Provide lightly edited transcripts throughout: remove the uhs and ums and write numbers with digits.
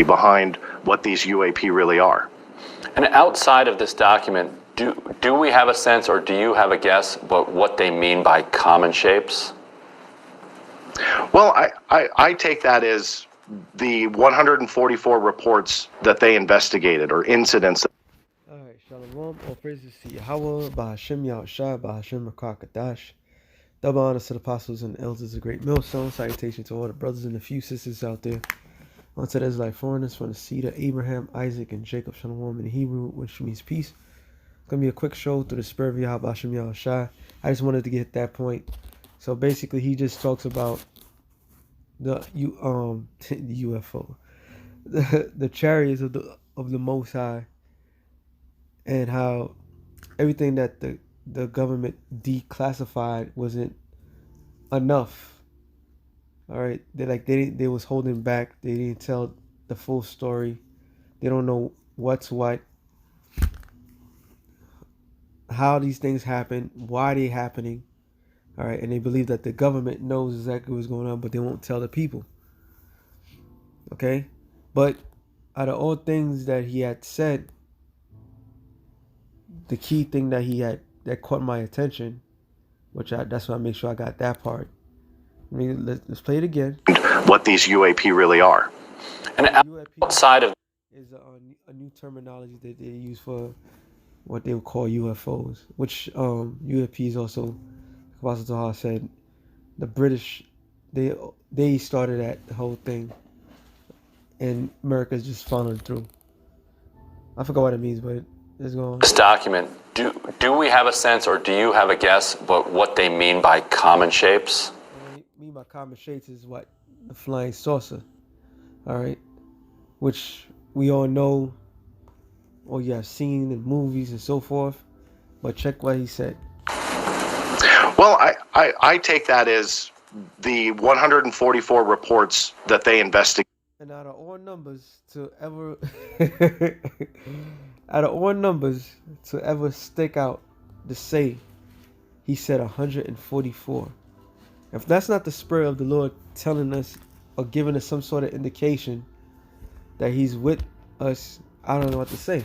behind what these UAP really are. And outside of this document, do we have a sense, or do you have a guess about what they mean by common shapes? Well, I take that as the 144 reports that they investigated, or incidents. All right, Shalom, all praises to Yahweh, Bahashem Yahushua, Bahashem Rakakadash. Double honors to the apostles and elders of Great Millstone. Salutation to all the brothers and a few sisters out there. Unto the Israelite foreigners from the seed of Abraham, Isaac, and Jacob, Shalom in Hebrew, which means peace. It's going to be a quick show through the spirit of Yahweh, Bahashem Yahushua. I just wanted to get that point. So basically, he just talks about the UFO, the chariots of the Most High, and how everything that the government declassified wasn't enough. All right, they was holding back. They didn't tell the full story. They don't know what's what, how these things happen, why they happening. All right, and they believe that the government knows exactly what's going on, but they won't tell the people. Okay, but out of all things that he had said, the key thing that caught my attention, that's why I make sure I got that part. I mean, let's play it again. What these UAP really are. And outside of is a new terminology that they use for what they would call UFOs, which UAP is also, Apostle Taha said, the British, they started the whole thing, and America's just following through. I forgot what it means, but let's go on. This document, do we have a sense, or do you have a guess about what they mean by common shapes? What I mean by common shapes is what? The flying saucer. All right, which we all know, or you have seen in movies and so forth. But check what he said. Well, I take that as the 144 reports that they investigated. And out of all numbers to ever, stick out to say, he said 144. If that's not the spirit of the Lord telling us or giving us some sort of indication that he's with us, I don't know what to say.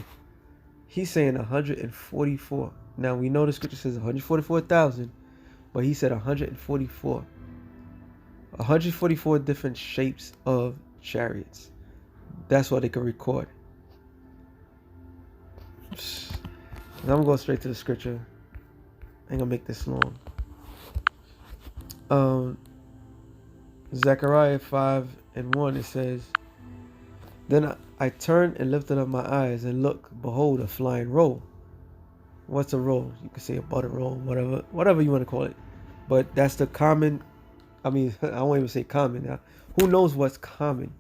He's saying 144. Now we know the scripture says 144,000, but he said 144. 144 different shapes of chariots. That's what they could record. I'm gonna go straight to the scripture. I ain't gonna make this long. Zechariah 5:1, it says, "Then I turned and lifted up my eyes, and look, behold, a flying roll." What's a roll? You could say a butter roll, whatever you want to call it. But that's the common. I mean, I won't even say common now. Who knows what's common?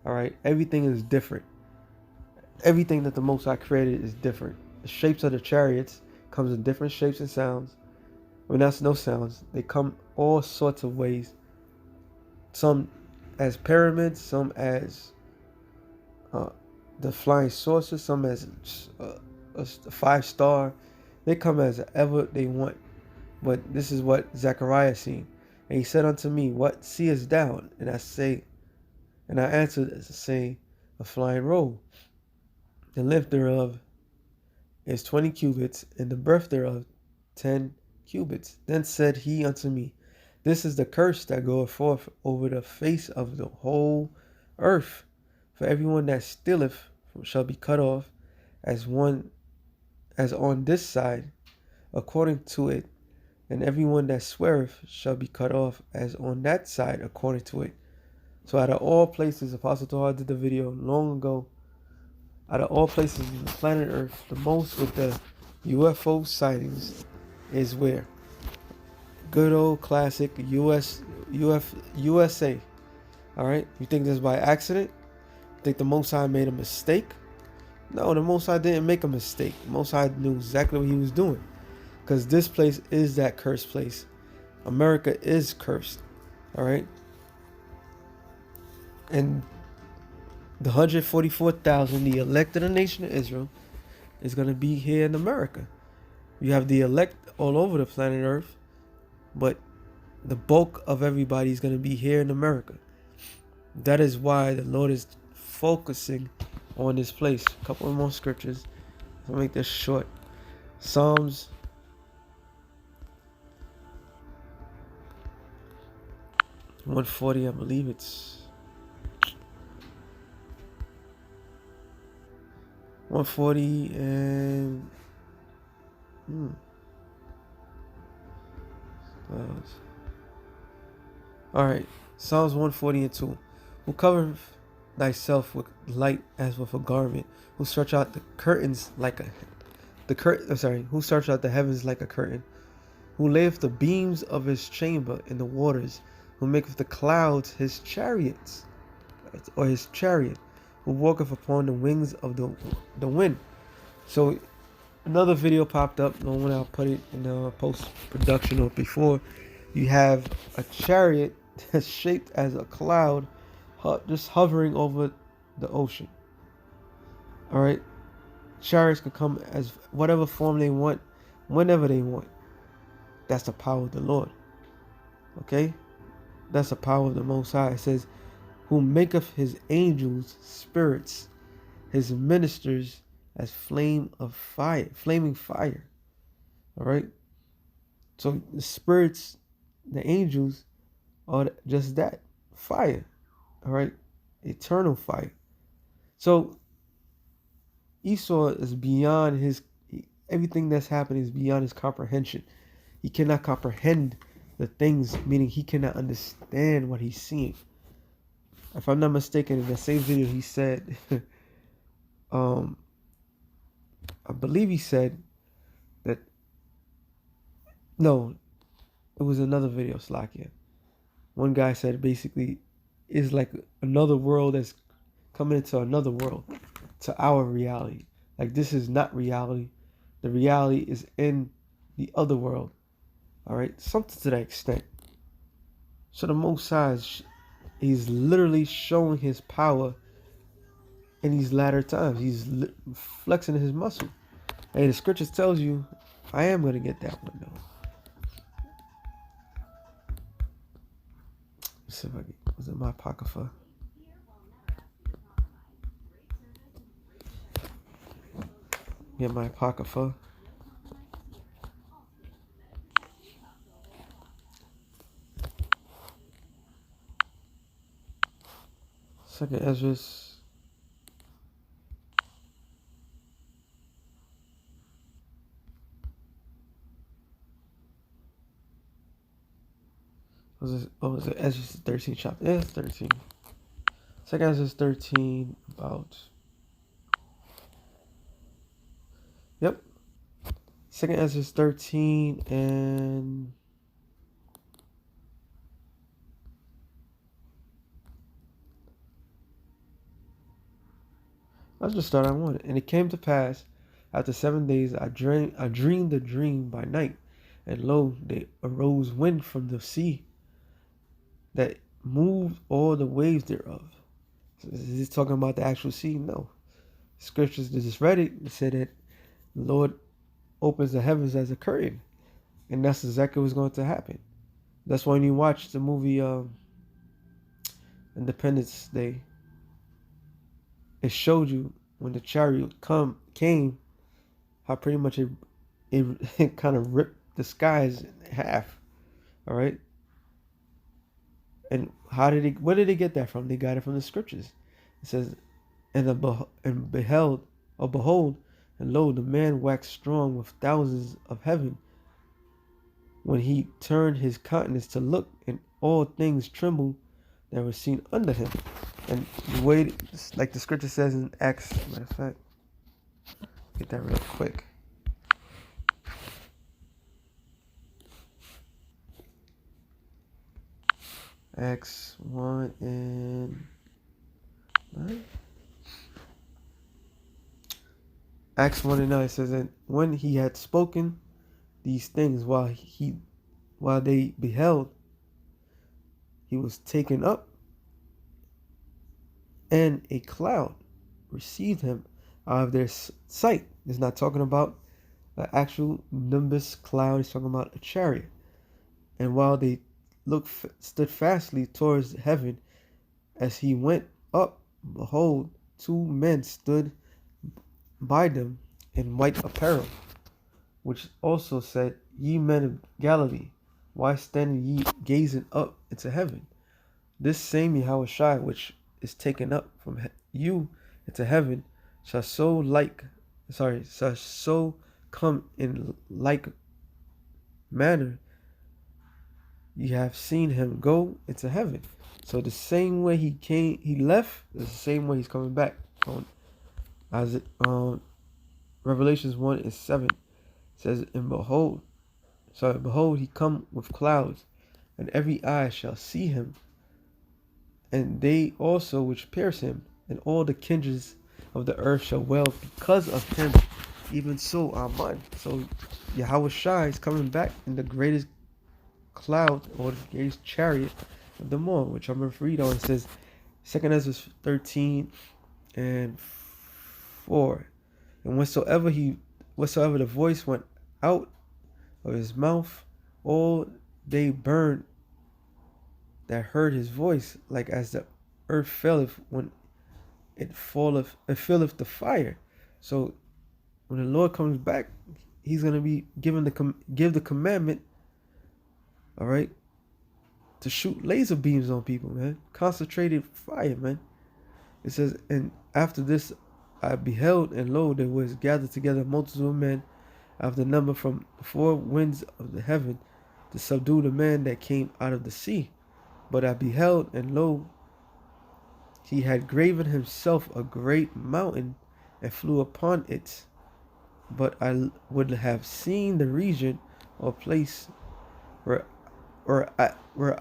All right, everything is different. Everything that the Most High created is different. The shapes of the chariots comes in different shapes and sounds. When that's no sounds, they come all sorts of ways. Some as pyramids, some as the flying saucers, some as a 5-star. They come as ever they want. But this is what Zechariah seen. And he said unto me, "What seest thou?" And I answered as to say, "A flying roll. The length thereof is 20 cubits, and the breadth thereof 10 cubits. Then said he unto me, This is the curse that goeth forth over the face of the whole earth. For everyone that stealeth shall be cut off as on this side, according to it, and everyone that sweareth shall be cut off as on that side, according to it." So out of all places, Apostle Torah did the video long ago. Out of all places on the planet Earth, the most with the UFO sightings is where? Good old classic USA. All right, you think this is by accident? Think the Most High made a mistake? No, the Most High didn't make a mistake. The Most High knew exactly what he was doing, because this place is that cursed place. America is cursed. All right, and the 144,000, the elect of the nation of Israel, is going to be here in America. You have the elect all over the planet Earth, but the bulk of everybody is going to be here in America. That is why the Lord is focusing on this place. A couple more scriptures. I'll make this short. Psalms 140, I believe it's 140 and all right, Psalms 140 and 2. Who covereth thyself with light as with a garment, who stretch out the curtains like who stretch out the heavens like a curtain, who layeth the beams of his chamber in the waters, who maketh the clouds his chariots, or his chariot, who walketh upon the wings of the wind. So another video popped up, the one I'll put it in the post-production or before. You have a chariot that's shaped as a cloud, just hovering over the ocean. All right, chariots can come as whatever form they want, whenever they want. That's the power of the Lord. Okay, that's the power of the Most High. It says, who maketh his angels spirits, his ministers as flaming fire. All right, so the spirits, the angels, are just that, fire. All right, eternal fire. So Esau is beyond everything that's happening is beyond his comprehension. He cannot comprehend the things, meaning he cannot understand what he's seeing. If I'm not mistaken, in the same video he said, I believe he said that, no, it was another video, Slakia. One guy said basically it's like another world that's coming into another world, to our reality. Like this is not reality. The reality is in the other world. All right, something to that extent. So the Most High, he's literally showing his power in these latter times. He's flexing his muscle. Hey, the scriptures tells you, I am going to get that one though. Let's see if I can, was it my Apocrypha? Get my Apocrypha. Second Ezra. Was it Ezra 13 chapter? Yeah, it's 13. Second Ezra 13 about. Yep. Second Ezra 13 and let's just start on one. And it came to pass after 7 days I dreamed a dream by night, and lo, there arose wind from the sea that moved all the waves thereof. So is this talking about the actual sea? No. Scriptures that just read it said that the Lord opens the heavens as a curtain, and that's exactly what's going to happen. That's why when you watch the movie Independence Day, it showed you when the chariot came, how pretty much it kind of ripped the skies in half. All right. And where did they get that from? They got it from the scriptures. It says, behold, and lo, the man waxed strong with thousands of heaven. When he turned his countenance to look, and all things trembled that were seen under him. And the way, like the scripture says in Acts, matter of fact, get that real quick. Acts 1 and 9. Acts 1 and 9 says, and when he had spoken these things while they beheld, he was taken up, and a cloud received him out of their sight. It's not talking about an actual nimbus cloud. It's talking about a chariot. And while they stood fastly towards heaven, as he went up behold, two men stood by them in white apparel, which also said, Ye men of Galilee, why stand ye gazing up into heaven? This same Yahushua which is taken up from you into heaven shall shall so come in like manner you have seen him go into heaven. So the same way he left, is the same way he's coming back. As it Revelations 1:7 says, and behold, he come with clouds, and every eye shall see him, and they also which pierce him, and all the kindreds of the earth shall wail because of him. Even so, Amen. So Yahweh Shai is coming back in the greatest cloud, or the greatest chariot of them all, which I'm going to read on. It says, 2 Ezra 13:4. And whatsoever the voice went out of his mouth, all they burned that heard his voice, like as the earth filleth when it filleth the fire. So when the Lord comes back, he's gonna be give the commandment, all right, to shoot laser beams on people, man. Concentrated fire, man. It says, and after this I beheld, and lo, there was gathered together a multitude of men of the number from the four winds of the heaven to subdue the man that came out of the sea. But I beheld, and lo, he had graven himself a great mountain and flew upon it. But I would have seen the region or place where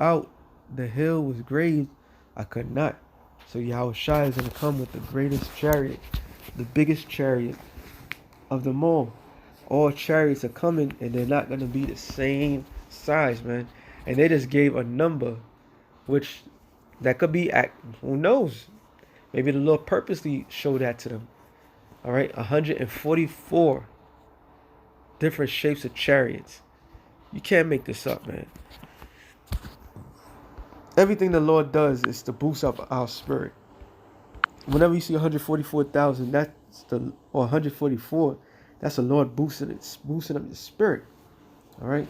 out the hill was graved. I could not. So Yahushua is going to come with the greatest chariot, the biggest chariot of them all. All chariots are coming, and they're not going to be the same size, man. And they just gave a number, which that could be, who knows? Maybe the Lord purposely showed that to them. All right, 144 different shapes of chariots. You can't make this up, man. Everything the Lord does is to boost up our spirit. Whenever you see 144,000, or 144, that's the Lord boosting up the spirit. All right,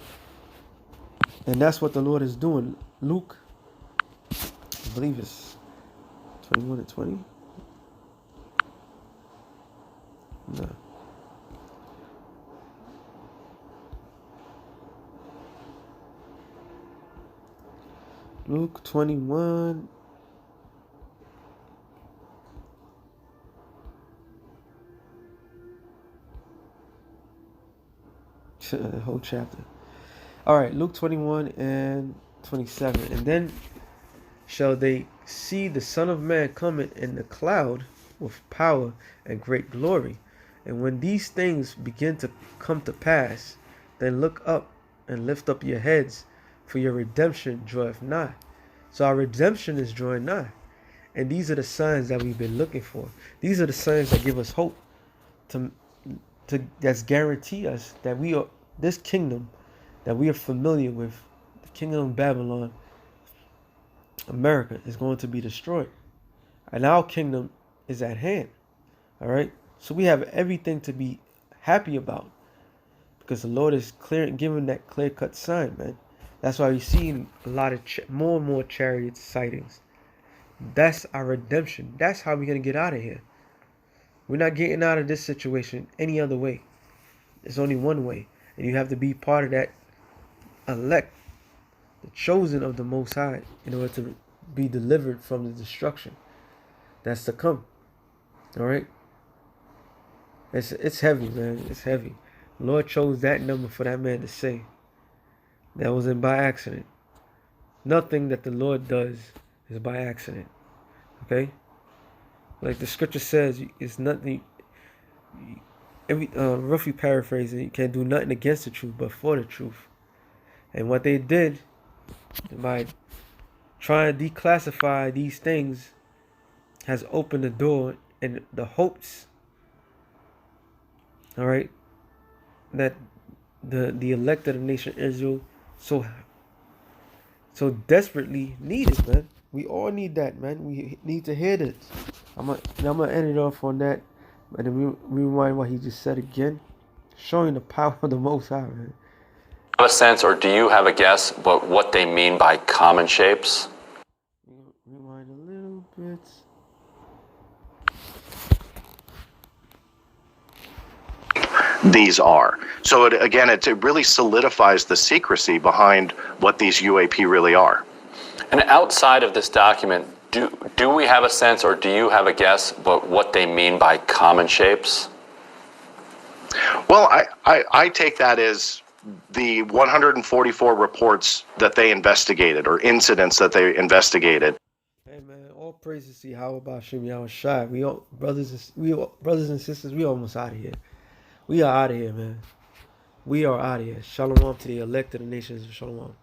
and that's what the Lord is doing. Luke, I believe it's 21:20. No. Luke 21. The whole chapter. All right, Luke 21:27. And then shall they see the Son of Man coming in the cloud with power and great glory. And when these things begin to come to pass, then look up and lift up your heads, for your redemption draweth nigh. So our redemption is drawing nigh. And these are the signs that we've been looking for. These are the signs that give us hope, that's guarantee us that we are this kingdom that we are familiar with, the kingdom of Babylon, America, is going to be destroyed. And our kingdom is at hand. All right. So we have everything to be happy about, because the Lord is giving that clear-cut sign, man. That's why we're seeing a lot of more and more chariot sightings. That's our redemption. That's how we're going to get out of here. We're not getting out of this situation any other way. There's only one way. And you have to be part of that elect, the chosen of the Most High, in order to be delivered from the destruction that's to come. All right? It's heavy, man. It's heavy. The Lord chose that number for that man to say. That wasn't by accident. Nothing that the Lord does is by accident. Okay? Like the scripture says, it's nothing. Roughly paraphrasing, you can't do nothing against the truth, but for the truth. And what they did by trying to declassify these things has opened the door, and the hopes, all right, that the elect of the nation Israel so desperately needed, man. We all need that, man. We need to hear this. I'm gonna end it off on that, and then rewind what he just said again, showing the power of the Most High, man. Have a sense, or do you have a guess, but what they mean by common shapes? Rewind a little bit. These are. So it really solidifies the secrecy behind what these UAP really are. And outside of this document, do we have a sense, or do you have a guess, but what they mean by common shapes? Well, I take that as the 144 reports that they investigated, or incidents that they investigated. Hey man, all praises to Yahweh Ba'ashem Yahushai. We all brothers and sisters, we almost out of here. We are out of here, man. We are out of here. Shalom to the elect of the nations of Shalom.